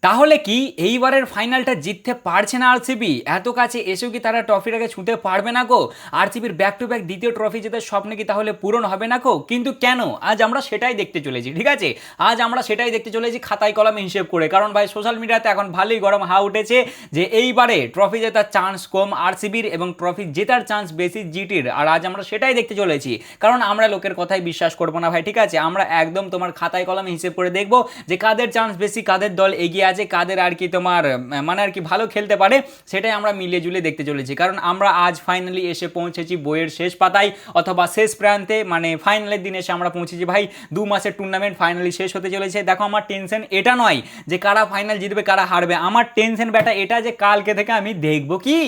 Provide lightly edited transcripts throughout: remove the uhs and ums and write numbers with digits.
তাহলে কি এইবারের ফাইনালটা জিততে পারছে না আরসিবি? এত কাছে এসেও কি তারা ট্রফিটাকে ছুঁতে পারবে না গো? আরসিবির ব্যাক টু ব্যাক দ্বিতীয় ট্রফি জেতার স্বপ্ন কি তাহলে পূরণ হবে না গো? কিন্তু কেন? আজ আমরা সেটাই দেখতে চলেছি, ঠিক আছে? আজ আমরা সেটাই দেখতে চলেছি খাতায় কলমে হিসেব করে, কারণ ভাই সোশ্যাল মিডিয়াতে এখন ভালোই গরম হাওয়া উঠেছে যে এইবারে ট্রফি জেতার চান্স কম আরসিবির এবং ট্রফি জেতার চান্স বেশি জিটির। আর আজ আমরা সেটাই দেখতে চলেছি, কারণ আমরা লোকের কথাই বিশ্বাস করবো না ভাই, ঠিক আছে? আমরা একদম তোমার খাতায় কলমে হিসেব করে দেখবো যে কাদের চান্স বেশি, কাদের দল এগিয়ে আছে, কাদের আর কি তোমার মানে আর কি ভালো খেলতে পারে, সেটাই আমরা মিলিয়ে জুলিয়ে দেখতে চলেছি। কারণ আমরা আজ ফাইনালি এসে পৌঁছেছি বইয়ের শেষ পাতায় অথবা শেষ প্রান্তে, মানে ফাইনালের দিন এসে আমরা পৌঁছেছি ভাই। 2 মাসের টুর্নামেন্ট ফাইনালি শেষ হতে চলেছে। দেখো আমার টেনশন এটা নয় যে কারা ফাইনাল জিতবে কারা হারবে, আমার টেনশন ব্যাটা এটা যে কালকে থেকে আমি দেখবো কি,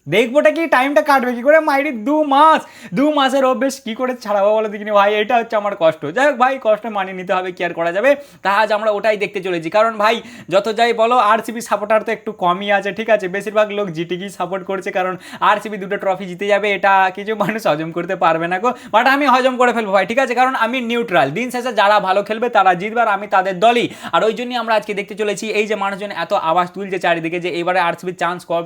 দেখবোটা কি, টাইমটা কাটবে কি করে মাইরি 2 মাস, 2 মাসের অভ্যেস কি করে ছাড়াবো বলো দেখিনি ভাই, এটা হচ্ছে আমার কষ্ট। যাই হোক ভাই, কষ্ট মানিয়ে নিতে হবে, কি আর করা যাবে। তা আজ আমরা ওটাই দেখতে চলেছি, কারণ ভাই যত যাই বলো আরসিবি সাপোর্টার তো একটু কমই আছে, ঠিক আছে? বেশিরভাগ লোক জিটিকেই সাপোর্ট করছে, কারণ আরসিবি দুটো ট্রফি জিতে যাবে এটা কিছু মানুষ হজম করতে পারবে না গো, বাট আমি হজম করে ফেলবো ভাই, ঠিক আছে? কারণ আমি নিউট্রাল, দিন শেষে যারা ভালো খেলবে তারা জিতবে আর আমি তাদের দলই। আর ওই জন্যই আমরা আজকে দেখতে চলেছি এই যে মানুষজন এত আওয়াজ তুলছে চারিদিকে যে এবারে আরসিবির চান্স কম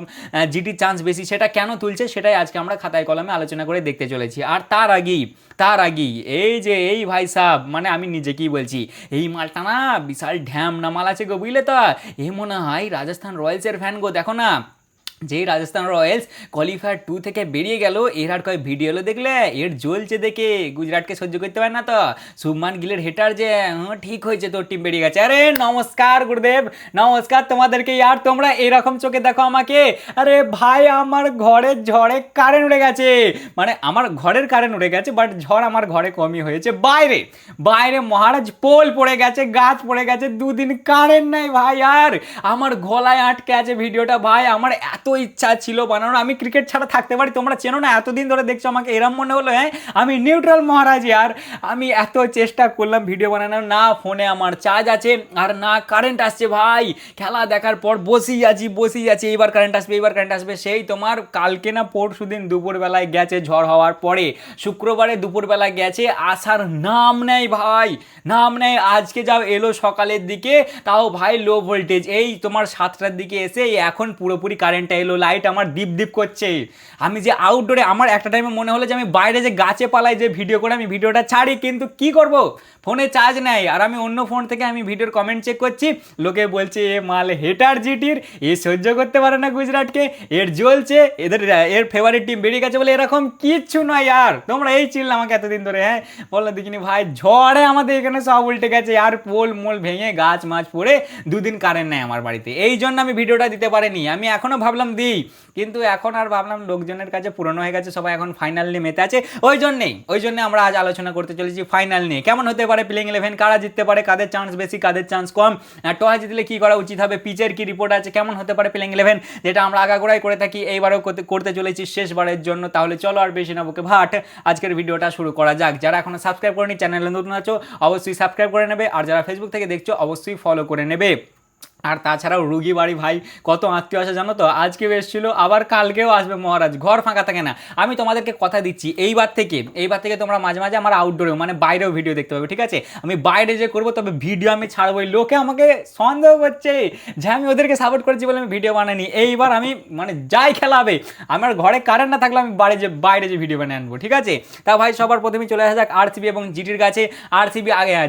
জিটির চান্স বেশি, সেটা কেন তুলছে সেটাই আজকে আমরা খাতায় কলমে আলোচনা করে দেখতে চলেছি। আর তার আগেই এই যে এই ভাই সাহেব, মানে আমি নিজে কি বলছি, এই মালটা না বিশাল ঢ্যাম না মাল আছে গো, বুঝলে তো? এ মনে হয় রাজস্থান রয়্যালসের ফ্যান গো। দেখো না, যেই রাজস্থান রয়্যালস কোয়ালিফায়ার 2 থেকে বেরিয়ে গেল, এর আর কয় ভিডিও হলো দেখলে, এর জ্বলছে দেখে গুজরাটকে সহ্য করতে পারে না তো। শুভমান গিলের হেটার যে ঠিক হয়েছে, তোর টিম বেরিয়ে গেছে। আরে নমস্কার গুরুদেব, নমস্কার তোমাদেরকে। ইয়ার তোমরা এরকম চোখে দেখো আমাকে? আরে ভাই আমার ঘরের ঝড়ে কারেন্ট উড়ে গেছে, মানে আমার ঘরের কারেন্ট উড়ে গেছে, বাট ঝড় আমার ঘরে কমই হয়েছে। বাইরে বাইরে মহারাজ পোল পড়ে গেছে, গাছ পড়ে গেছে, 2 দিন কারেন্ট নাই ভাই। আর আমার গলায় আটকে আছে ভিডিওটা ভাই, আমার এত ইচ্ছা ছিল বানানোর, আমি ক্রিকেট ছাড়া থাকতে পারি, তোমরা চেনো না, এতদিন ধরে দেখছো আমাকে, এরম মনে হলো হ্যাঁ আমি নিউট্রাল মহারাজ। আর আমি এত চেষ্টা করলাম ভিডিও বানানোর, না ফোনে আমার চার্জ আছে আর না কারেন্ট আসছে ভাই। খেলা দেখার পর বসেই আছি, এইবার কারেন্ট আসবে। সেই তোমার কালকে না পরশু দিন দুপুরবেলায় গেছে, ঝড় হওয়ার পরে শুক্রবারে দুপুরবেলায় গেছে, আসার নাম নেই ভাই, নাম নেই। আজকে যাও এলো সকালের দিকে, তাও ভাই লো ভোল্টেজ, এই তোমার 7টার দিকে এসে এখন পুরোপুরি কারেন্টটা এলো, লাইট আমার ডিপ ডিপ করছে। আমি যে আউটডোরে, আমার একটা টাইমে মনে হলো যে আমি বাইরে যে গাছে পালাই যে ভিডিও করে আমি ভিডিওটা ছাড়ি, কিন্তু কি করব, ফোনে চার্জ নেই। আর আমি অন্য ফোন থেকে আমি ভিডিওর কমেন্ট চেক করছি, লোকে বলছে এ মাল হেটার জিটির, এ সহ্য করতে পারে না গুজরাটকে, এর জ্বলছে, এর ফেভারিট টিম বেরিয়ে গেছে বলে। এরকম কিচ্ছু নয় আর, তোমরা এই চিনলে আমাকে এতদিন ধরে, হ্যাঁ বললো দেখিনি ভাই, ঝড়ে আমাদের এখানে সব উল্টে গেছে, আর পোল মোল ভেঙে গাছ মাছ পড়ে 2 দিন কারেন্ট নেই আমার বাড়িতে। এই জন্য আমি ভিডিওটা দিতে পারিনি, আমি এখনো ভাবলাম দিই, কিন্তু এখন আর ভাবলাম লোকজনের কাছে পুরনো হয়ে গেছে, সবাই এখন ফাইনাল নিয়ে মেতে আছে। ওই জন্য আমরা আজ আলোচনা করতে চলেছি ফাইনাল নিয়ে, কেমন হতে পারে প্লেইং 11, কারা জিততে পারে, কাদের চান্স বেশি কাদের চান্স কম, টস জিতলে কি করা উচিত হবে, পিচের কি রিপোর্ট আছে, কেমন হতে পারে প্লেইং 11, যেটা আমরা আগাগোড়াই করে থাকি, এইবারও করতে চলেছি শেষবারের জন্য। তাহলে চলো আর বেশি না বকে ভাট, আজকের ভিডিওটা শুরু করা যাক। যারা এখনো সাবস্ক্রাইব করেনি, চ্যানেলে নতুন আছো অবশ্যই সাবস্ক্রাইব করে নেবে, আর যারা ফেসবুক থেকে দেখছো অবশ্যই ফলো করে নেবে। আর তাছাড়াও রুগী বাড়ি ভাই কত আত্মীয় আসে জানো তো, আজকেও এসেছিলো, আবার কালকেও আসবে মহারাজ, ঘর ফাঁকা থাকে না। আমি তোমাদেরকে কথা দিচ্ছি এইবার থেকে তোমরা মাঝে মাঝে আমার আউটডোরেও মানে বাইরেও ভিডিও দেখতে পাবে, ঠিক আছে? আমি বাইরে যে করবো তবে ভিডিও আমি ছাড়বোই। লোকে আমাকে সন্দেহ করছে যে আমি ওদেরকে সাপোর্ট করেছি বলে আমি ভিডিও বানাইনি। এইবার আমি মানে যাই খেলাবে, আমার ঘরে কারেন্ট না থাকলে আমি বাইরে যে ভিডিও বানিয়ে আনবো, ঠিক আছে? তা ভাই সবার প্রথমে চলে আসা যাক আরসিবি এবং জিটির কাছে।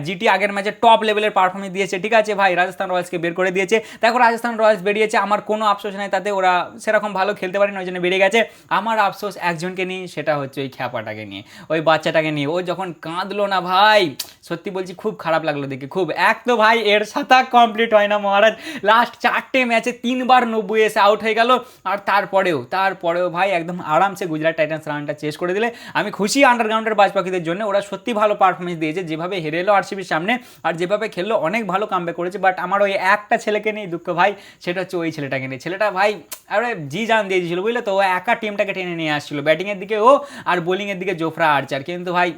জিটি আগের ম্যাচে টপ লেভেলের পারফরমেন্স দিয়েছে, ঠিক আছে ভাই, রাজস্থান রয়্যালসকে বের করে দিয়েছে। দেখো রাজস্থান রয়্যালস বেরিয়েছে, আমার কোনো আফসোস নাই তাতে, ওরা সেরকম ভালো খেলতে পারেনি ওই জন্য বেরিয়ে গেছে। আমার আফসোস একজনকে নিয়ে, সেটা হচ্ছে ওই খ্যাপাটাকে নিয়ে, ওই বাচ্চাটাকে নিয়ে। ও যখন কাঁদলো না ভাই, সত্যি বলছি খুব খারাপ লাগলো দেখে, খুব। এক তো ভাই এর সাথে কমপ্লিট হয় না মহারাজ, লাস্ট 4টে ম্যাচে 3বার 90 এসে আউট হয়ে গেল। আর তারপরেও ভাই একদম আরামসে গুজরাট টাইটান্স রানটা চেস করে দিলে। আমি খুশি আন্ডারগ্রাউন্ডের বাজ পাখিদের জন্য, ওরা সত্যি ভালো পারফরমেন্স দিয়েছে, যেভাবে হেরে এলো আরসিবির সামনে আর যেভাবে খেললো অনেক ভালো কামব্যাক করেছে। বাট আমার ওই একটা ছেলেকে নিয়ে দুঃখ ভাই, সেটা হচ্ছে ওই ছেলেটাকে নিয়ে। ছেলেটা ভাই আরে জি জান দিয়ে দিয়েছিল, বুঝলে তো? ও একা টিমটাকে টেনে নিয়ে আসছিল, ব্যাটিংয়ের দিকে ও আর বোলিংয়ের দিকে জোফরা আর্চার, কিন্তু ভাই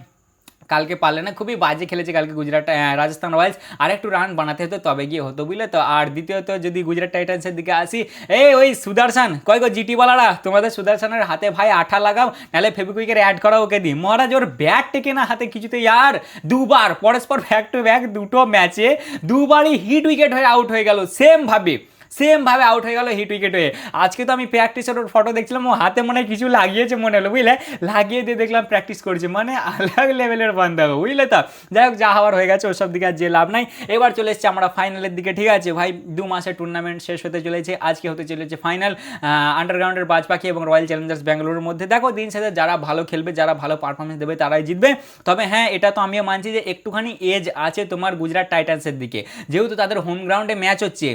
কালকে পারলে না, খুবই বাজে খেলেছে কালকে গুজরাট রাজস্থান রয়্যালস। আর একটু রান বানাতে হতো তবে গিয়ে হতো, বুঝলে তো। আর দ্বিতীয়ত যদি গুজরাট টাইটান্সের দিকে আসি, ওই সুদর্শন কয় গো জিটি বলারা, তোমাদের সুদর্শনের হাতে ভাই আঠা লাগাও, নাহলে ফেবিকুইকের অ্যাড করা ওকে দিই। মহারাজ ওর ব্যাট টেকে না হাতে কিছুতে ইয়ার, দুবার পরস্পর ব্যাক টু ব্যাক দুটো ম্যাচে দুবারই হিট উইকেট হয়ে আউট হয়ে গেল, সেম ভাবে আউট হয়ে গেল হিট উইকেট হয়ে। আজকে তো আমি প্র্যাকটিসের ওর ফটো দেখছিলাম, ও হাতে মনে হয় কিছু লাগিয়েছে মনে হলো, বুঝলে, লাগিয়ে দিয়ে দেখলাম প্র্যাকটিস করছে, মানে আলাদা লেভেলের বান্ধব, বুঝলে তো। যাই হোক, যা হওয়ার হয়ে গেছে, ওসব দিকে আর যে লাভ নাই। এবার চলে এসেছে আমরা ফাইনালের দিকে, ঠিক আছে ভাই। 2 মাসের টুর্নামেন্ট শেষ হতে চলেছে, আজকে হতে চলেছে ফাইনাল আন্ডারগ্রাউন্ডের বাজ পাখি এবং রয়্যাল চ্যালেঞ্জার্স ব্যাঙ্গালোরের মধ্যে। দেখো দিন শেষে যারা ভালো খেলবে, যারা ভালো পারফরমেন্স দেবে তারাই জিতবে। তবে হ্যাঁ, এটা তো আমিও মানছি যে একটুখানি এজ আছে তোমার গুজরাট টাইটান্সের দিকে, যেহেতু তাদের হোম গ্রাউন্ডে ম্যাচ হচ্ছে।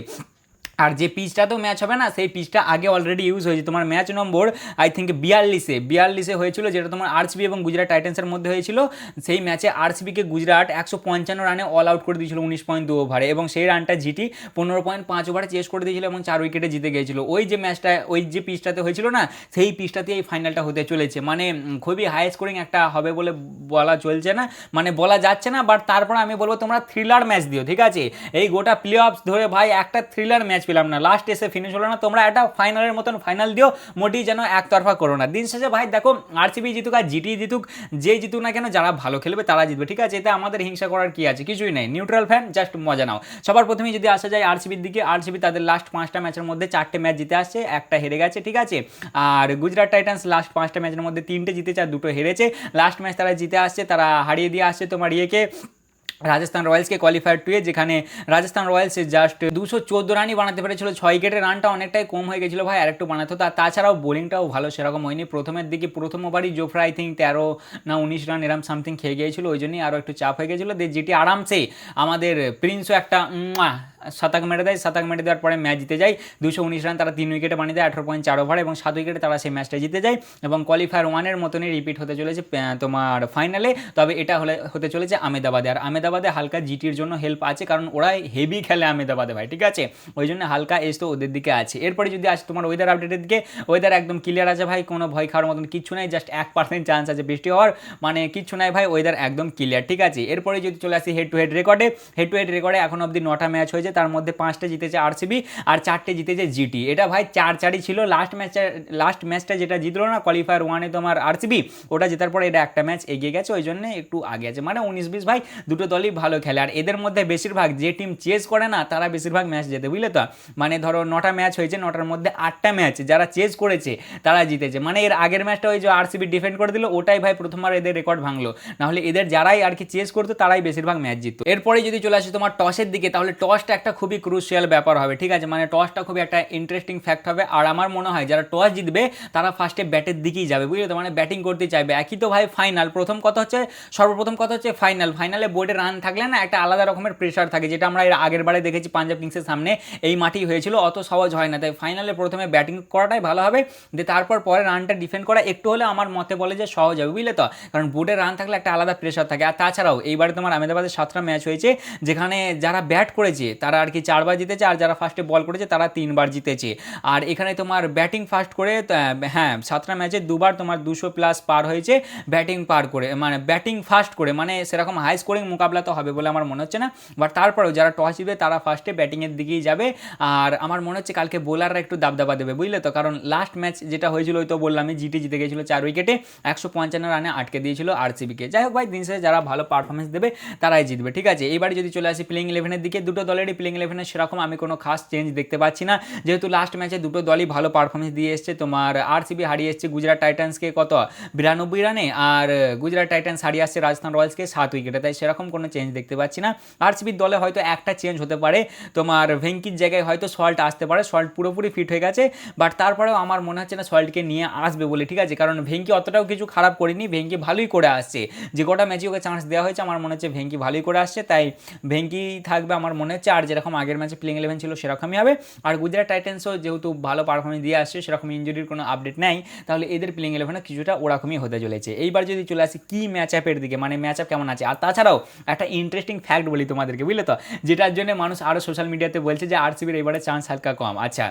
আর যে পিচটাতেও ম্যাচ হবে না, সেই পিচটা আগে অলরেডি ইউজ হয়েছে, তোমার ম্যাচ নম্বর আই থিঙ্ক 42-এ হয়েছিল, যেটা তোমার আরসিবি এবং গুজরাট টাইটান্সের মধ্যে হয়েছিল। সেই ম্যাচে আরসিবিকে গুজরাট 155 রানে অল আউট করে দিয়েছিল 19.2 ওভারে, এবং সেই রানটা জিটি 15.5 ওভারে চেস করে দিয়েছিল এবং 4 উইকেটে জিতে গিয়েছিল। ওই যে ম্যাচটা, ওই যে পিচটাতে হয়েছিল না, সেই পিচটাতেই এই ফাইনালটা হতে চলেছে। মানে খুবই হাই স্কোরিং একটা হবে বলে বলা চলছে না, মানে বলা যাচ্ছে না, বাট তারপর আমি বলবো তোমরা থ্রিলার ম্যাচ দিও, ঠিক আছে। এই গোটা প্লে অফস ধরে ভাই একটা থ্রিলার ম্যাচ পেলাম না, লাস্ট এসে ফিনিশ হলো না। তোমরা একটা ফাইনালের মতন ফাইনাল দিও, মোটেই যেন একতরফা করো না। দিন শেষে ভাই দেখো, আরসিবি জিতুক আর জিটি জিতুক, যে জিতুক না কেন, যারা ভালো খেলবে তারা জিতবে, ঠিক আছে। এতে আমাদের হিংসা করার কি আছে, কিছুই নেই। নিউট্রাল ফ্যান, জাস্ট মজা নাও। সবার প্রথমেই যদি আসা যায় আরসিবির দিকে, আরসিবি তাদের লাস্ট 5টা ম্যাচের মধ্যে 4টে ম্যাচ জিতে আসছে, একটা হেরে গেছে, ঠিক আছে। আর গুজরাট টাইটান্স লাস্ট 5টা ম্যাচের মধ্যে 3টে জিতেছে আর 2টো হেরেছে। লাস্ট ম্যাচ তারা জিতে আসছে, তারা হারিয়ে দিয়ে আসছে তোমার ইয়েকে, রাজস্থান রয়্যালসকে কোয়ালিফায়ার টুয়ে, যেখানে রাজস্থান রয়্যালস জাস্ট 214 রানই বানাতে পেরেছিল। 6 উইকেটের রানটা অনেকটাই কম হয়ে গেছিলো ভাই, আর একটু বানাতে হতো। আর তাছাড়াও বোলিংটাও ভালো সেরকম হয়নি প্রথমের দিকে। প্রথম ওভারই জোফ্রা আই থিঙ্ক 13 না 19 রান এরম সামথিং খেয়ে গিয়েছিল, ওই জন্যই আরও একটু চাপ হয়ে গেছিলো। যেটি আরামসে আমাদের প্রিন্সও একটা শতক মেরে দেয়, শতক মেরে দেওয়ার পরে ম্যাচ জিতে যায়। 219 রান তারা 3 উইকেটে বানিয়ে দেয় 18.4 ওভার, এবং 7 উইকেটে তারা সেই ম্যাচটা জিতে যায়। এবং কোয়ালিফায়ার 1-এর মতনই রিপিট হতে চলেছে তোমার ফাইনালে। তবে এটা হতে চলেছে আহমেদাবাদে। আর আহমেদাবাদে হালকা জিটির জন্য হেল্প আছে, কারণ ওরাই হেভি খেলে আহমেদাবাদে ভাই, ঠিক আছে। ওই জন্য হালকা এজ তো ওদের দিকে আছে। এরপরে যদি আসে তোমার ওয়েদার আপডেটের দিকে, ওয়েদার একদম ক্লিয়ার আছে ভাই, কোনো ভয় খাওয়ার মতন কিচ্ছু নাই, জাস্ট 1% চান্স আছে বৃষ্টি হওয়ার, মানে কিচ্ছু নাই ভাই, ওয়েদার একদম ক্লিয়ার, ঠিক আছে। এরপরে যদি চলে আসি হেড টু হেড রেকর্ডে এখন অব্দি 9টা ম্যাচ হয়েছে, তার মধ্যে 5টে জিতেছে আরসিবি আর 4টে জিতেছে জিটি। এটা ভাই 4-4ই ছিল। লাস্ট ম্যাচটা যেটা জিতলো না কোয়ালিফায়ার 1-এ তোমার আরসিবি, ওটা জেতার পরে এটা একটা ম্যাচ এগিয়ে গেছে, ওই জন্য একটু আগে আছে। মানে 19-20 ভাই, দুটো দলই ভালো খেলে। আর এদের মধ্যে বেশিরভাগ যে টিম চেস করে না, তারা বেশিরভাগ ম্যাচ জেতে, বুঝলে তো। মানে ধরো 9টা ম্যাচ হয়েছে, 9টার মধ্যে 8টা ম্যাচ যারা চেস করেছে তারা জিতেছে। মানে এর আগের ম্যাচটা ওই যে আরসিবি ডিফেন্ড করে দিল, ওটাই ভাই প্রথমবার এদের রেকর্ড ভাঙলো। নাহলে এদের যারাই আর কি চেস করতো তারাই বেশিরভাগ ম্যাচ জিততো। এরপরে যদি চলে আসে তোমার টসের দিকে, তাহলে টসটা একটা খুবই ক্রুশিয়াল ব্যাপার হবে, ঠিক আছে। মানে টসটা খুবই একটা ইন্টারেস্টিং ফ্যাক্ট হবে। আর আমার মনে হয় যারা টস জিতবে তারা ফার্স্টে ব্যাটের দিকেই যাবে, বুঝলে তো। মানে ব্যাটিং করতে চাইবে। একই তো ভাই ফাইনাল, সর্বপ্রথম কথা হচ্ছে ফাইনালে বোর্ডে রান থাকলে না একটা আলাদা রকমের প্রেশার থাকে, যেটা আমরা এর আগের বারে দেখেছি পাঞ্জাব কিংসের সামনে এই মাটি হয়েছিল, অত সহজ হয় না। তাই ফাইনালে প্রথমে ব্যাটিং করাটাই ভালো হবে, যে তারপর পরে রানটা ডিফেন্ড করা একটু হলে আমার মতে বলে যে সহজ হবে, বুঝলে তো। কারণ বোর্ডে রান থাকলে একটা আলাদা প্রেশার থাকে। আর তাছাড়াও এইবারে তোমার আহমেদাবাদের 7টা ম্যাচ হয়েছে, যেখানে যারা ব্যাট করেছে তারা আর কি 4বার জিতেছে, আর যারা ফার্স্টে বল করেছে তারা 3বার জিতেছে। আর এখানে তোমার ব্যাটিং ফার্স্ট করে, হ্যাঁ 7টা ম্যাচে 2বার তোমার 200+ পার হয়েছে ব্যাটিং পার করে, মানে ব্যাটিং ফার্স্ট করে। মানে সেরকম হাই স্কোরিং মোকাবলা তো হবে বলে আমার মনে হচ্ছে না, বাট তারপরেও যারা টস জিতবে তারা ফার্স্টে ব্যাটিংয়ের দিকেই যাবে। আর আমার মনে হচ্ছে কালকে বোলাররা একটু দাবদাবা দেবে, বুঝলে তো। কারণ লাস্ট ম্যাচ যেটা হয়েছিল ওই তো বললামই, জিটি জিতে গেছিলো 4 উইকেটে, 155 রানে আটকে দিয়েছিল আরসিবিকে। যাই হোক ভাই, দিন শেষে যারা ভালো পারফরমেন্স দেবে তারাই জিতবে, ঠিক আছে। এইবারে যদি চলে আসি প্লেইং 11-এর দিকে, দুটো দলেরই প্লেইং 11-এ সেরকম আমি কোনো খাস চেঞ্জ দেখতে পাচ্ছি না, যেহেতু লাস্ট ম্যাচে দুটো দলই ভালো পারফরমেন্স দিয়ে এসছে। তোমার আরসিবি হারিয়ে এসছে গুজরাট টাইটান্সকে কত 92 রানে, আর গুজরাট টাইটান্স হারিয়ে আসছে রাজস্থান রয়্যালসকে 7 উইকেটে। তাই সেরকম কোনো চেঞ্জ দেখতে পাচ্ছি না। আরসিবির দলে হয়তো একটা চেঞ্জ হতে পারে, তোমার ভেঙ্কির জায়গায় হয়তো সল্ট আসতে পারে, সল্ট পুরোপুরি ফিট হয়ে গেছে, বাট তারপরেও আমার মনে হচ্ছে না সল্টকে নিয়ে আসবে বলে, ঠিক আছে। কারণ ভেঙ্কি অতটাও কিছু খারাপ করেনি, ভেঙ্কি ভালোই করে আসছে, যে গোটা ম্যাচে ওকে চান্স দেওয়া হয়েছে আমার মনে হচ্ছে ভেঙ্কি ভালোই করে আসছে, তাই ভেঙ্কি থাকবে আমার মনে হচ্ছে। আর যেরকম আগের ম্যাচে প্লেইং 11 ছিল সেরকমই হবে। আর গুজরাট টাইটান্সও যেহেতু ভালো পারফরমেন্স দিয়ে আসছে, সেরকম ইঞ্জুরির কোনো আপডেট নেই, তাহলে এদের প্লেইং 11 কিছুটা ওরকমই হতে চলেছে। এইবার যদি চলে আসি কি ম্যাচ আপের দিকে, মানে ম্যাচ আপ কেমন আছে। আর তাছাড়াও একটা ইন্টারেস্টিং ফ্যাক্ট বলি তোমাদেরকে, বুঝলে তো, যেটার জন্য মানুষ আরও সোশ্যাল মিডিয়াতে বলছে যে আরসিবির এবারে চান্স হালকা কম। আচ্ছা,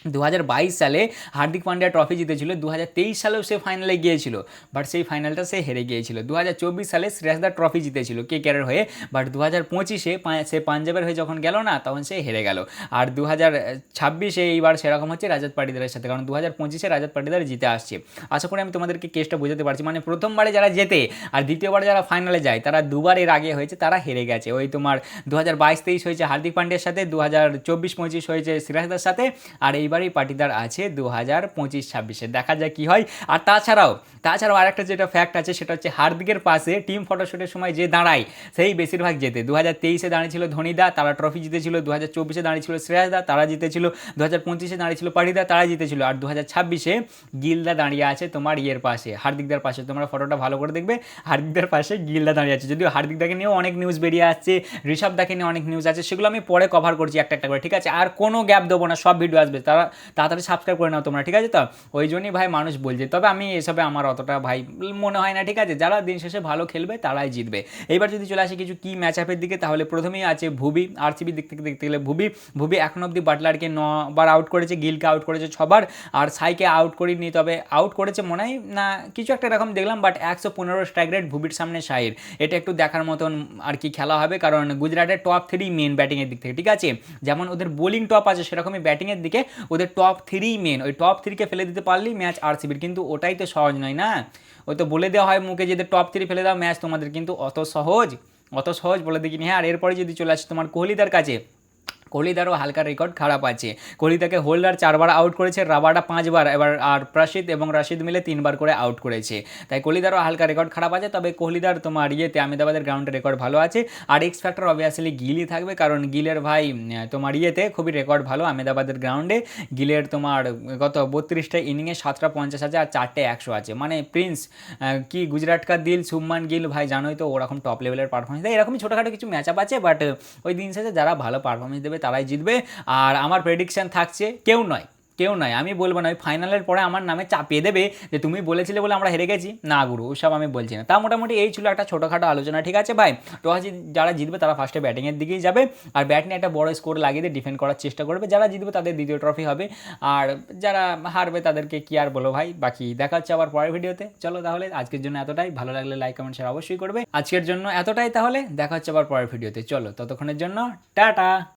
2022 সালে হার্দিক পান্ডিয়া ট্রফি জিতেছিল, 2023 সালেও সে ফাইনালে গিয়েছিল, বাট সেই ফাইনালটা সে হেরে গিয়েছিল। 2024 সালে শ্রেয়াসদার ট্রফি জিতেছিল কেকেআরের হয়ে, বাট 2025-এ সে পাঞ্জাবের হয়ে যখন গেল না তখন সে হেরে গেল। আর 2026-এ এইবার সেরকম হচ্ছে রাজাত পাটিদারের সাথে, কারণ 2025-এ রাজাত পাটিদার জিতে আসছে। আশা করি আমি তোমাদেরকে কেসটা বোঝাতে পারছি, মানে প্রথমবারে যারা জেতে আর দ্বিতীয়বারে যারা ফাইনালে যায় তারা দুবার এর আগে হয়েছে, তারা হেরে গেছে। ওই তোমার 2022-23 হয়েছে হার্দিক পান্ডিয়ার সাথে, 2024-25 হয়েছে শ্রেয়াসদার সাথে, আর এইবারই পাটিদার আছে 2025-26-এ। দেখা যায় কি হয়। আর তাছাড়াও আরেকটা যেটা ফ্যাক্ট আছে সেটা হচ্ছে হার্দিকের পাশে টিম ফটোশ্যুটের সময় যে দাঁড়ায় সেই বেশিরভাগ জেতে। 2023-এ দাঁড়িয়েছিল ধোনিদা, তারা ট্রফি জিতেছিল। 2024-এ দাঁড়িয়েছিল শ্রেয়াসদা, তারা জিতেছিল। 2025-এ দাঁড়িয়েছিল পাটিদা, তারা জিতেছিল। আর 2026-এ গিলদা দাঁড়িয়ে আছে তোমার ইয়ের পাশে, হার্দিকদার পাশে। তোমরা ফটোটা ভালো করে দেখবে, হার্দিকদার পাশে গিলদা দাঁড়িয়ে আছে। যদিও হার্দিকদাকে নিয়েও অনেক নিউজ বেরিয়ে আসছে, ঋষভদাকে নিয়ে অনেক নিউজ আছে, সেগুলো আমি পরে কভার করছি একটা একটা করে, ঠিক আছে? আর কোনো গ্যাপ দেবো না, সব ভিডিও আসবে, তারা তাড়াতাড়ি সাবস্ক্রাইব করে নাও তোমরা, ঠিক আছে? তো ওই জন্যই ভাই মানুষ বলছে, তবে আমি এসবে আমার অতটা ভাই মনে হয় না, ঠিক আছে? যারা দিন শেষে ভালো খেলবে তারাই জিতবে। এইবার যদি চলে আসি কিছু কি ম্যাচ আপের দিকে, তাহলে প্রথমেই আছে ভুবি। আরসিবির দিক থেকে দেখতে গেলে ভুবি এখন অব্দি বাটলারকে 9বার আউট করেছে, গিলকে আউট করেছে 6বার, আর সাইকে আউট করিনি, তবে আউট করেছে মনে হয় না কিছু একটা এরকম দেখলাম। বাট 115 স্ট্রাইক রেট ভুবির সামনে শাহির, এটা একটু দেখার মতন আর কি খেলা হবে, কারণ গুজরাটের টপ 3 মেন ব্যাটিংয়ের দিক থেকে, ঠিক আছে? যেমন ওদের বোলিং টপ আছে সেরকমই ব্যাটিংয়ের দিকে ওদের টপ 3 মেন, ওই টপ 3কে ফেলে দিতে পারলেই ম্যাচ আরসিবির, কিন্তু ওটাই তো সহজ নয় না। ওই তো বলে দেওয়া হয় মুখে যে টপ 3 ফেলে দাও ম্যাচ তোমাদের, কিন্তু অত সহজ বলে দেখিনি। হ্যাঁ, আর এরপরে যদি চলে আসে তোমার কোহলিদার কাছে, কোহলিদারও হালকা রেকর্ড খারাপ আছে। কোহলিদাকে হোল্ডার 4বার আউট করেছে, রাবাডা 5বার, এবার আর প্রসিদ এবং রাশিদ মিলে 3বার করে আউট করেছে। তাই কোহলিদারও হালকা রেকর্ড খারাপ আছে, তবে কোহলিদার তোমার ইয়েতে আহমেদাবাদের গ্রাউন্ডে রেকর্ড ভালো আছে। আর এক্স ফ্যাক্টর অবভিয়াসলি গিলই থাকবে, কারণ গিলের ভাই তোমার ইয়েতে খুবই রেকর্ড ভালো আহমেদাবাদের গ্রাউন্ডে। গিলের তোমার গত 32টা ইনিংয়ে 7টা 50 আছে আর 4টে 100 আছে, মানে প্রিন্স কি গুজরাট কা দিল শুভমান গিল ভাই, জানোই তো ওরকম টপ লেভেলের পারফরমেন্স দেয়। এরকমই ছোটোখাটো কিছু ম্যাচ আপ আছে, বাট ওই দিন শেষে যারা ভালো পারফরমেন্স দেবে তারাই জিতবে। আর আমার প্রেডিকশন থাকছে কেউ নয়, আমি বলবো না ওই ফাইনালের পরে আমার নামে চাপিয়ে দেবে যে তুমি বলেছিলে বলে আমরা হেরে গেছি, না গুরু, ওসব আমি বলছি না। তা মোটামুটি এই ছিল একটা ছোটোখাটো আলোচনা, ঠিক আছে ভাই? টস যারা জিতবে তারা ফার্স্টে ব্যাটিংয়ের দিকেই যাবে, আর ব্যাট নিয়ে একটা বড় স্কোর লাগিয়ে দিয়ে ডিফেন্ড করার চেষ্টা করবে। যারা জিতবে তাদের দ্বিতীয় ট্রফি হবে, আর যারা হারবে তাদেরকে কি আর বলো ভাই। বাকি দেখা হচ্ছে আবার পরের ভিডিওতে। চলো তাহলে আজকের জন্য এতটাই, ভালো লাগলে লাইক কমেন্ট শেয়ার অবশ্যই করবে। আজকের জন্য এতটাই, তাহলে দেখা হচ্ছে আবার পরের ভিডিওতে। চলো ততক্ষণের জন্য টাটা।